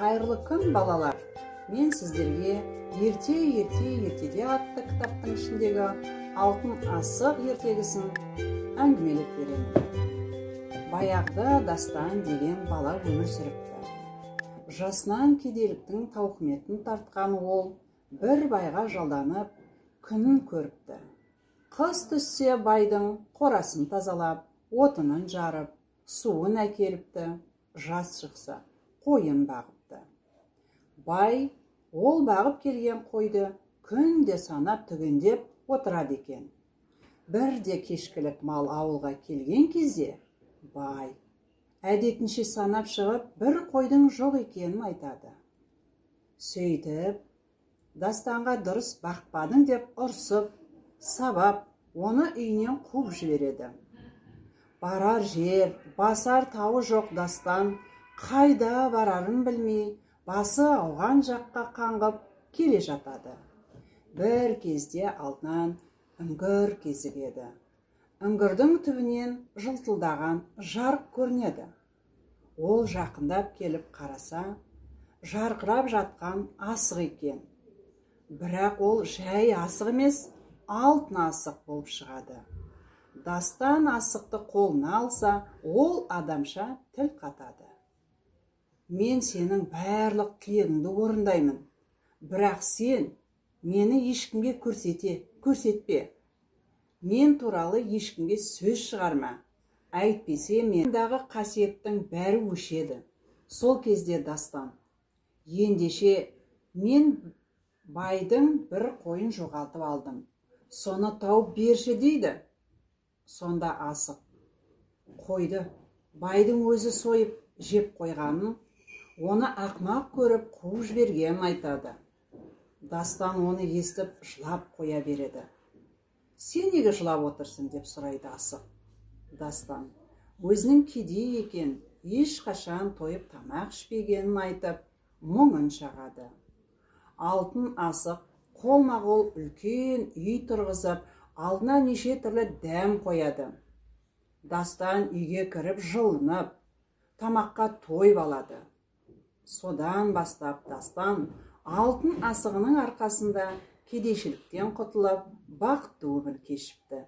Қайырлы күн, балалар. Мен сіздерге ертеде атты кітаптың ішіндегі алтын асық ертегісін әңгімелеп беремін. Баяғыда Дастан деген бала өмір сүріпті. Жасынан кедейліктің тауқыметін тартқан ол бір байға жалданып, күнін көріпті. Қыс түссе байдың қорасын тазалап, отынын жарып, суын әкеліпті. Жаз шықса қойын бағыпты. Бай ол бағып келген қойды күнде санап түгендеп отырады екен. Бірде кешкілік мал ауылға келген кезде бай әдетінше санап шығып бір қойдың жоқ екенін айтады. Сөйтіп, Дастанға дұрыс бақпадың деп ұрсып, сабап, оны үйінен қуып жібереді. Барар жер, басар тауы жоқ Дастан, қайда барарын білмей, басы ауған жаққа қаңғып келе жатады. Бір кезде алдынан үңгір кезігеді. Үңгірдің түбінен жылтылдаған жарық көрінеді. Ол жақындап келіп қараса, жарқырап жатқан асық екен. Бірақ ол жай асық емес, алтын асық болып шығады. Дастан асықты қолына алса, ол адамша тіл қатады. Мен сенің барлық тілегіңді орындаймын. Бірақ сен мені ешкімге көрсетпе. Мен туралы ешкімге сөз шығарма. Әйтпесе мендағы қасиеттің бәрі өшеді. Сол кезде Дастан: ендеше мен байдың бір қойын жоғалтып алдым. Соны тауып берші дейді. Сонда асық қойды байдың өзі сойып жеп қойғанын, оны ақымақ көріп қуып жібергенін айтады. Дастан оны естіп жылап қоя береді. Сен неге жылап отырсың деп сұрайды асық. Дастан өзінің кедей екен, ешқашан тойып тамақ ішпегенін айтып, мұңын шағады. Алтын асық қолма-қол үлкен үй тұрғызып, алдына неше түрлі дәм қояды. Дастан үйге кіріп жылынып, тамаққа тойып алады. Содан бастап Дастан алтын асығының арқасында кедейшіліктен құтылып, бақытты өмір кешіпті.